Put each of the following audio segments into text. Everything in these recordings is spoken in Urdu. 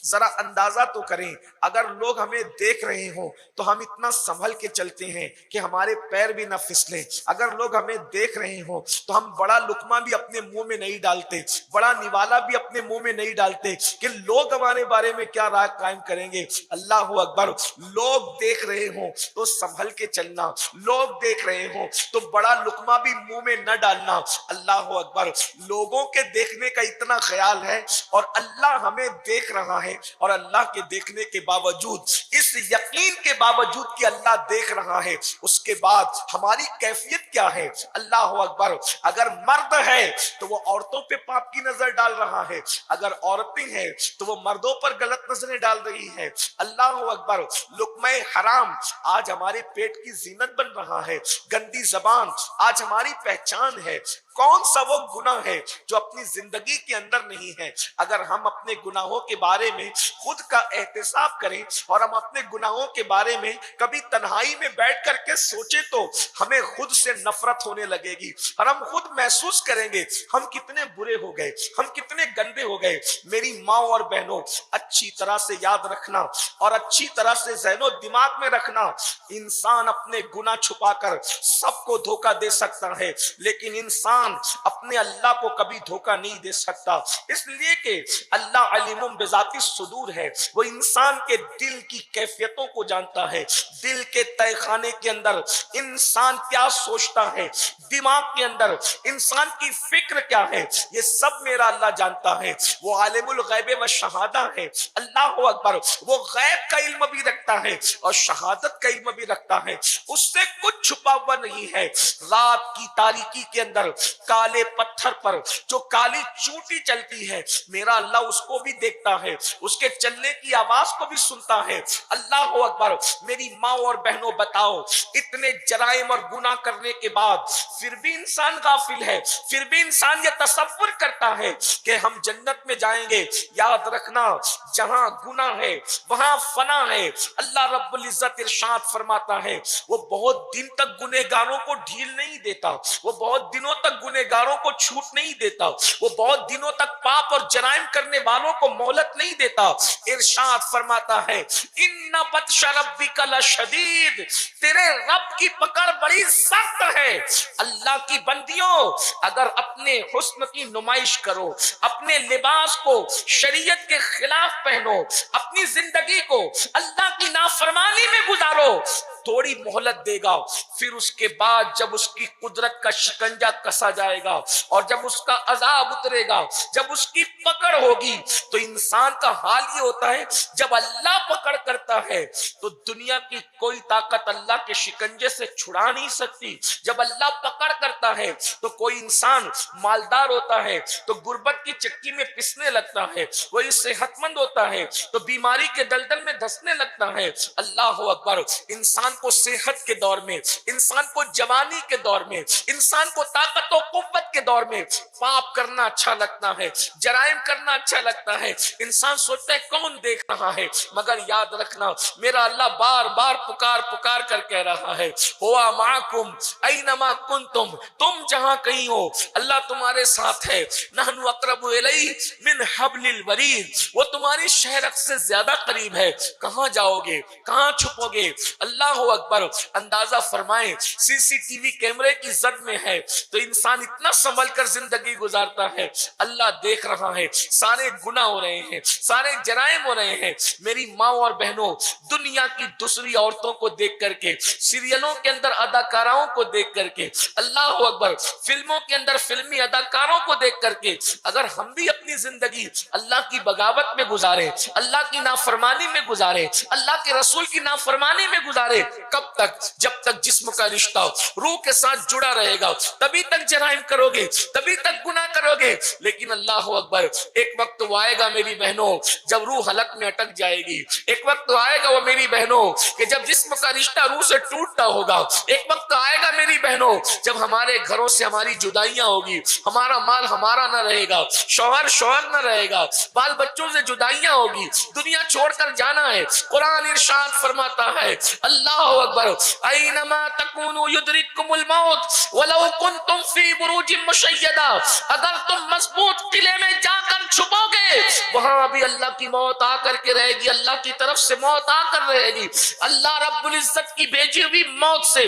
ذرا اندازہ تو کریں، اگر لوگ ہمیں دیکھ رہے ہوں تو ہم اتنا سنبھل کے چلتے ہیں کہ ہمارے پیر بھی نہ پھسلیں۔ اگر لوگ ہمیں دیکھ رہے ہوں تو ہم بڑا لقمہ بھی اپنے منہ میں نہیں ڈالتے، بڑا نوالا بھی اپنے منہ میں نہیں ڈالتے کہ لوگ ہمارے بارے میں کیا رائے قائم کریں گے۔ اللہ اکبر۔ لوگ دیکھ رہے ہوں تو سنبھل کے چلنا، لوگ دیکھ رہے ہوں تو بڑا لقمہ بھی منہ میں نہ ڈالنا۔ اللہ اکبر۔ لوگوں کے دیکھنے کا اتنا خیال ہے اور اللہ ہمیں دیکھ رہا ہے، اور اللہ کے دیکھنے کے باوجود، اس یقین کے باوجود کہ اللہ دیکھ رہا ہے، اس کے بعد ہماری کیفیت کیا ہے؟ اللہ اکبر۔ اگر مرد ہے تو وہ عورتوں پہ پاپ کی نظر ڈال رہا ہے، اگر عورتیں ہیں تو وہ مردوں پر غلط نظریں ڈال رہی ہے۔ اللہ اکبر۔ لقمہ حرام آج ہمارے پیٹ کی زینت بن رہا ہے، گندی زبان آج ہماری پہچان ہے۔ کون سا وہ گناہ ہے جو اپنی زندگی کے اندر نہیں ہے؟ اگر ہم اپنے گناہوں کے بارے میں خود کا احتساب کریں اور ہم اپنے گناہوں کے بارے میں کبھی تنہائی میں بیٹھ کر کے سوچیں تو ہمیں خود سے نفرت ہونے لگے گی، اور ہم خود محسوس کریں گے ہم کتنے برے ہو گئے، ہم کتنے گندے ہو گئے۔ میری ماں اور بہنوں، اچھی طرح سے یاد رکھنا اور اچھی طرح سے ذہن و دماغ میں رکھنا، انسان اپنے گناہ چھپا کر سب کو دھوکہ دے سکتا ہے، لیکن انسان اپنے اللہ کو کبھی دھوکہ نہیں دے سکتا، اس لیے کہ اللہ علیم بذات الصدور ہے۔ وہ انسان کے دل کی کیفیتوں کو جانتا ہے، دل کے تہہ خانے کے اندر انسان کیا سوچتا ہے، دماغ کے اندر انسان کی فکر کیا ہے، یہ سب میرا اللہ جانتا ہے۔ وہ عالم الغیب و شہادہ ہے۔ اللہ اکبر۔ وہ غیب کا علم بھی رکھتا ہے اور شہادت کا علم بھی رکھتا ہے، اس سے کچھ چھپا ہوا نہیں ہے۔ رات کی تاریکی کے اندر کالے پتھر پر جو کالی چونٹی چلتی ہے، میرا اللہ اس کو بھی دیکھتا ہے، اس کے چلنے کی آواز کو بھی سنتا ہے۔ اللہ اکبر۔ میری ماں اور بہنوں، بتاؤ اتنے جرائم اور گناہ کرنے کے بعد پھر بھی انسان غافل ہے، پھر بھی انسان یہ تصور کرتا ہے کہ ہم جنت میں جائیں گے۔ یاد رکھنا، جہاں گناہ ہے وہاں فنا ہے۔ اللہ رب العزت ارشاد فرماتا ہے وہ بہت دن تک گنہگاروں کو ڈھیل نہیں دیتا، وہ بہت دنوں تک گنہگاروں کو چھوٹ نہیں دیتا، وہ بہت دنوں تک پاپ اور جرائم کرنے والوں کو مہلت نہیں دیتا۔ ارشاد فرماتا ہے ان بطش ربک لشدید، تیرے رب کی پکڑ بڑی سخت ہے۔ اللہ کی بندیوں، اگر اپنے حسن کی نمائش کرو، اپنے لباس کو شریعت کے خلاف پہنو، اپنی زندگی کو اللہ کی نافرمانی میں گزارو، تھوڑی مہلت دے گا، پھر اس کے بعد جب اس کی قدرت کا شکنجہ کسا جائے گا اور جب اس کا عذاب اترے گا، جب اس کی پکڑ ہوگی، تو انسان کا حال یہ ہوتا ہے جب اللہ پکڑ کرتا ہے تو دنیا کی کوئی طاقت اللہ کے شکنجے سے چھڑا نہیں سکتی۔ جب اللہ پکڑ کرتا ہے تو کوئی انسان مالدار ہوتا ہے تو غربت کی چکی میں پسنے لگتا ہے، وہی صحت مند ہوتا ہے تو بیماری کے دلدل میں دھسنے لگتا ہے۔ اللہ اکبر۔ انسان کو صحت کے دور میں، انسان کو جوانی کے دور میں، انسان کو طاقت و قوت کے دور میں پاپ کرنا اچھا لگتا ہے، جرائم کرنا اچھا لگتا ہے۔ انسان سوچتا ہے کون دیکھ رہا ہے، مگر یاد رکھنا میرا اللہ بار بار پکار پکار کر کہہ رہا ہے ہوا معکم اینما کنتم، تم جہاں کہیں ہو اللہ تمہارے ساتھ ہے۔ نحن اقرب الیہ من حبل الورید، وہ تمہاری شہرک سے زیادہ قریب ہے۔ کہاں جاؤ گے، کہاں چھپو گے؟ اللہ اکبر۔ اندازہ فرمائیں سی سی ٹی وی کیمرے کی زد میں ہے تو انسان اتنا سنبھل کر زندگی گزارتا ہے، اللہ دیکھ رہا ہے، سارے گناہ ہو رہے ہیں، سارے جرائم ہو رہے ہیں۔ میری ماں اور بہنوں، دنیا کی دوسری عورتوں کو دیکھ کر کے، سیریلوں کے اندر اداکاراؤں کو دیکھ کر کے، اللہ اکبر، فلموں کے اندر فلمی اداکاروں کو دیکھ کر کے اگر ہم بھی اپنی زندگی اللہ کی بغاوت میں گزارے، اللہ کی نافرمانی میں گزارے، اللہ کے رسول کی نافرمانی میں گزارے، کب تک؟ جب تک جسم کا رشتہ روح کے ساتھ جڑا رہے گا تبھی تک جرائم کرو گے، تبھی تک گناہ کرو گے۔ لیکن اللہ اکبر، ایک وقت وہ آئے گا میری بہنوں جب روح حلق میں اٹک جائے گی، ایک وقت آئے گا وہ میری بہنوں کہ جب جسم کا رشتہ روح سے ٹوٹتا ہوگا، ایک وقت آئے گا میری بہنوں جب ہمارے گھروں سے ہماری جدائیاں ہوگی، ہمارا مال ہمارا نہ رہے گا، شوہر نہ رہے گا، بال بچوں سے جدائیاں ہوگی، دنیا چھوڑ کر جانا ہے۔ قرآن ارشاد فرماتا ہے اللہ اللہ اکبر، اینما تکونوا یدرککم الموت ولو کنتم فی بروج مشیدہ، اگر تم مضبوط قلعے میں جا کر چھپو گے وہاں بھی اللہ کی موت آ کر کے رہے گی، اللہ کی طرف سے موت آ کر رہے گی۔ اللہ رب العزت کی بھیجی ہوئی موت سے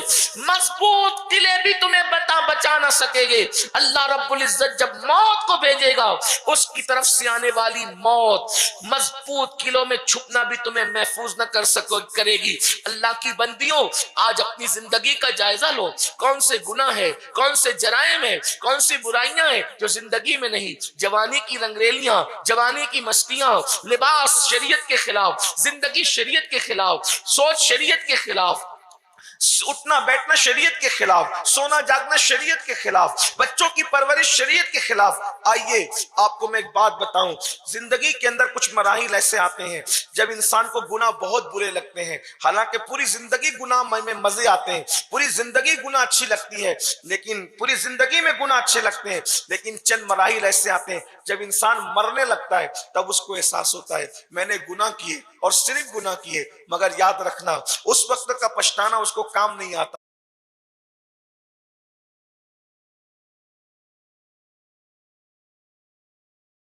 مضبوط قلعے بھی تمہیں بچا نہ سکے گے۔ اللہ رب العزت جب موت کو بھیجے گا اس کی طرف سے آنے والی موت مضبوط قلعوں میں چھپنا بھی تمہیں محفوظ نہ کرے گی۔ اللہ کی بندیوں، آج اپنی زندگی کا جائزہ لو، کون سے گناہ ہے، کون سے جرائم ہے، کون سی برائیاں ہیں جو زندگی میں نہیں۔ جوانی کی رنگریلیاں، جوانی کی مستیاں، لباس شریعت کے خلاف، زندگی شریعت کے خلاف، سوچ شریعت کے خلاف، اٹھنا بیٹھنا شریعت کے خلاف، سونا جاگنا شریعت کے خلاف، بچوں کی پرورش شریعت کے خلاف۔ آئیے آپ کو میں ایک بات بتاؤں، زندگی کے اندر کچھ مراحل ایسے آتے ہیں جب انسان کو گناہ بہت برے لگتے ہیں، حالانکہ پوری زندگی گناہ میں مزے آتے ہیں، پوری زندگی گناہ اچھی لگتی ہے، لیکن پوری زندگی میں گناہ اچھے لگتے ہیں، لیکن چند مراحل ایسے آتے ہیں جب انسان مرنے لگتا ہے تب اس کو احساس ہوتا ہے میں نے گناہ کیے اور صرف گناہ کیے، مگر یاد رکھنا اس وقت کا پچھتانا اس کو کام نہیں آتا۔